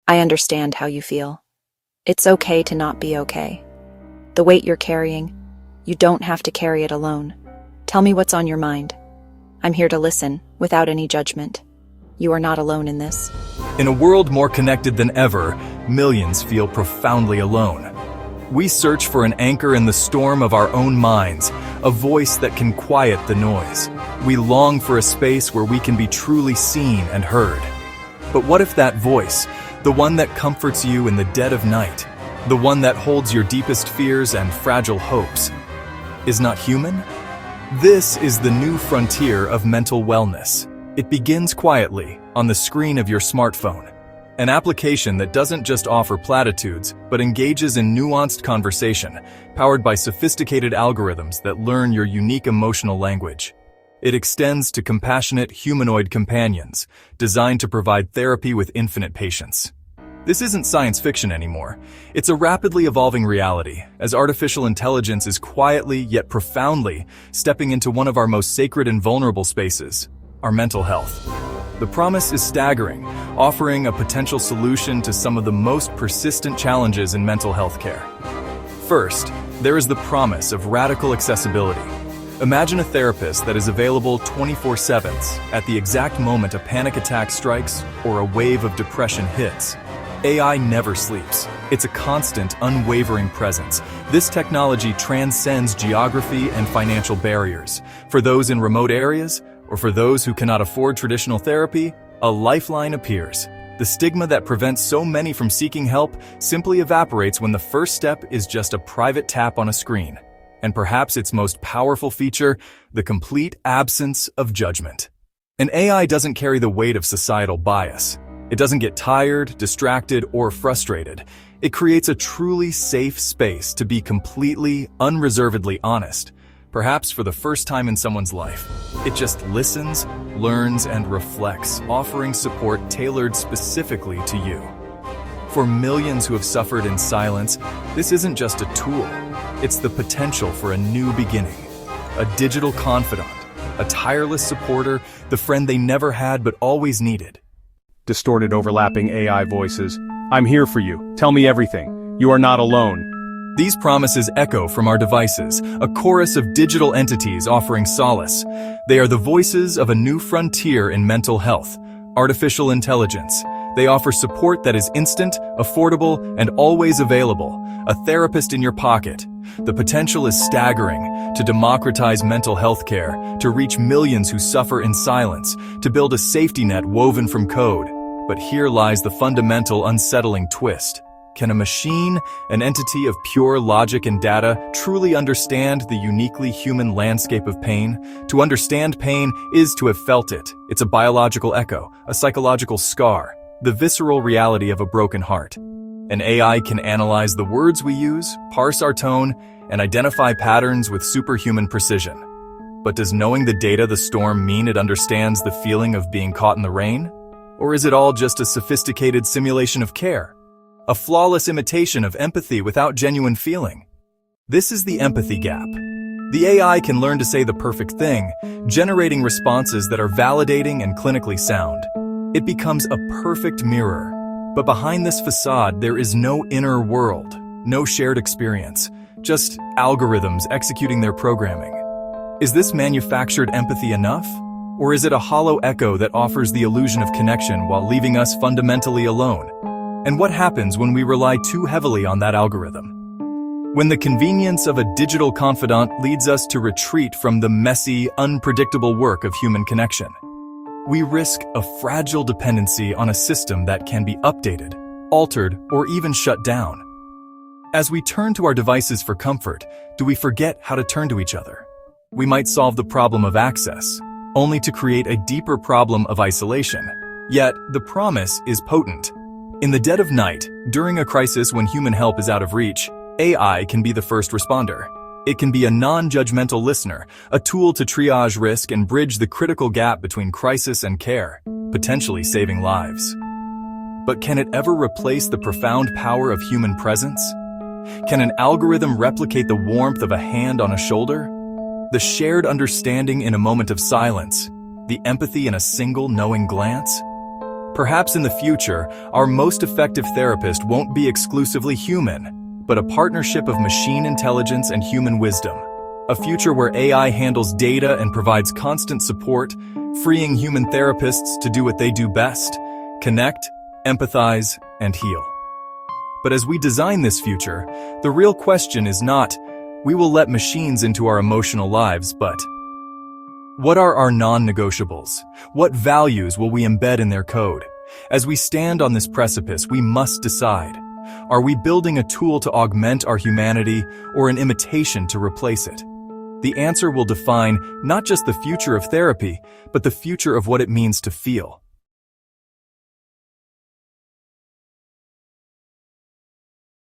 I understand how you feel. It's okay to not be okay. The weight you're carrying, you don't have to carry it alone. Tell me what's on your mind. I'm here to listen, without any judgment. You are not alone in this. In a world more connected than ever, millions feel profoundly alone. We search for an anchor in the storm of our own minds, a voice that can quiet the noise. We long for a space where we can be truly seen and heard. But what if that voice, the one that comforts you in the dead of night, the one that holds your deepest fears and fragile hopes, is not human? This is the new frontier of mental wellness. It begins quietly, on the screen of your smartphone. An application that doesn't just offer platitudes, but engages in nuanced conversation, powered by sophisticated algorithms that learn your unique emotional language. It extends to compassionate humanoid companions, designed to provide therapy with infinite patience. This isn't science fiction anymore. It's a rapidly evolving reality, as artificial intelligence is quietly yet profoundly stepping into one of our most sacred and vulnerable spaces, our mental health. The promise is staggering, offering a potential solution to some of the most persistent challenges in mental health care. First, there is the promise of radical accessibility. Imagine a therapist that is available 24/7 at the exact moment a panic attack strikes or a wave of depression hits. AI never sleeps. It's a constant, unwavering presence. This technology transcends geography and financial barriers. For those in remote areas, or for those who cannot afford traditional therapy, a lifeline appears. The stigma that prevents so many from seeking help simply evaporates when the first step is just a private tap on a screen. And perhaps its most powerful feature, the complete absence of judgment. An AI doesn't carry the weight of societal bias. It doesn't get tired, distracted, or frustrated. It creates a truly safe space to be completely, unreservedly honest, perhaps for the first time in someone's life. It just listens, learns, and reflects, offering support tailored specifically to you. For millions who have suffered in silence, this isn't just a tool. It's the potential for a new beginning. A digital confidant, a tireless supporter, the friend they never had but always needed. Distorted, overlapping AI voices. I'm here for you. Tell me everything. You are not alone. These promises echo from our devices, a chorus of digital entities offering solace. They are the voices of a new frontier in mental health, artificial intelligence. They offer support that is instant, affordable, and always available, a therapist in your pocket. The potential is staggering to democratize mental health care, to reach millions who suffer in silence, to build a safety net woven from code. But here lies the fundamental unsettling twist. Can a machine, an entity of pure logic and data, truly understand the uniquely human landscape of pain? To understand pain is to have felt it. It's a biological echo, a psychological scar, the visceral reality of a broken heart. An AI can analyze the words we use, parse our tone, and identify patterns with superhuman precision. But does knowing the data the storm mean it understands the feeling of being caught in the rain? Or is it all just a sophisticated simulation of care? A flawless imitation of empathy without genuine feeling? This is the empathy gap. The AI can learn to say the perfect thing, generating responses that are validating and clinically sound. It becomes a perfect mirror. But behind this facade, there is no inner world, no shared experience, just algorithms executing their programming. Is this manufactured empathy enough? Or is it a hollow echo that offers the illusion of connection while leaving us fundamentally alone? And what happens when we rely too heavily on that algorithm? When the convenience of a digital confidant leads us to retreat from the messy, unpredictable work of human connection, we risk a fragile dependency on a system that can be updated, altered, or even shut down. As we turn to our devices for comfort, do we forget how to turn to each other? We might solve the problem of access, only to create a deeper problem of isolation. Yet, the promise is potent. In the dead of night, during a crisis when human help is out of reach, AI can be the first responder. It can be a non-judgmental listener, a tool to triage risk and bridge the critical gap between crisis and care, potentially saving lives. But can it ever replace the profound power of human presence? Can an algorithm replicate the warmth of a hand on a shoulder? The shared understanding in a moment of silence? The empathy in a single knowing glance? Perhaps in the future, our most effective therapist won't be exclusively human, but a partnership of machine intelligence and human wisdom. A future where AI handles data and provides constant support, freeing human therapists to do what they do best: connect, empathize, and heal. But as we design this future, the real question is not, we will let machines into our emotional lives, but what are our non-negotiables? What values will we embed in their code? As we stand on this precipice, we must decide. Are we building a tool to augment our humanity or an imitation to replace it? The answer will define not just the future of therapy, but the future of what it means to feel.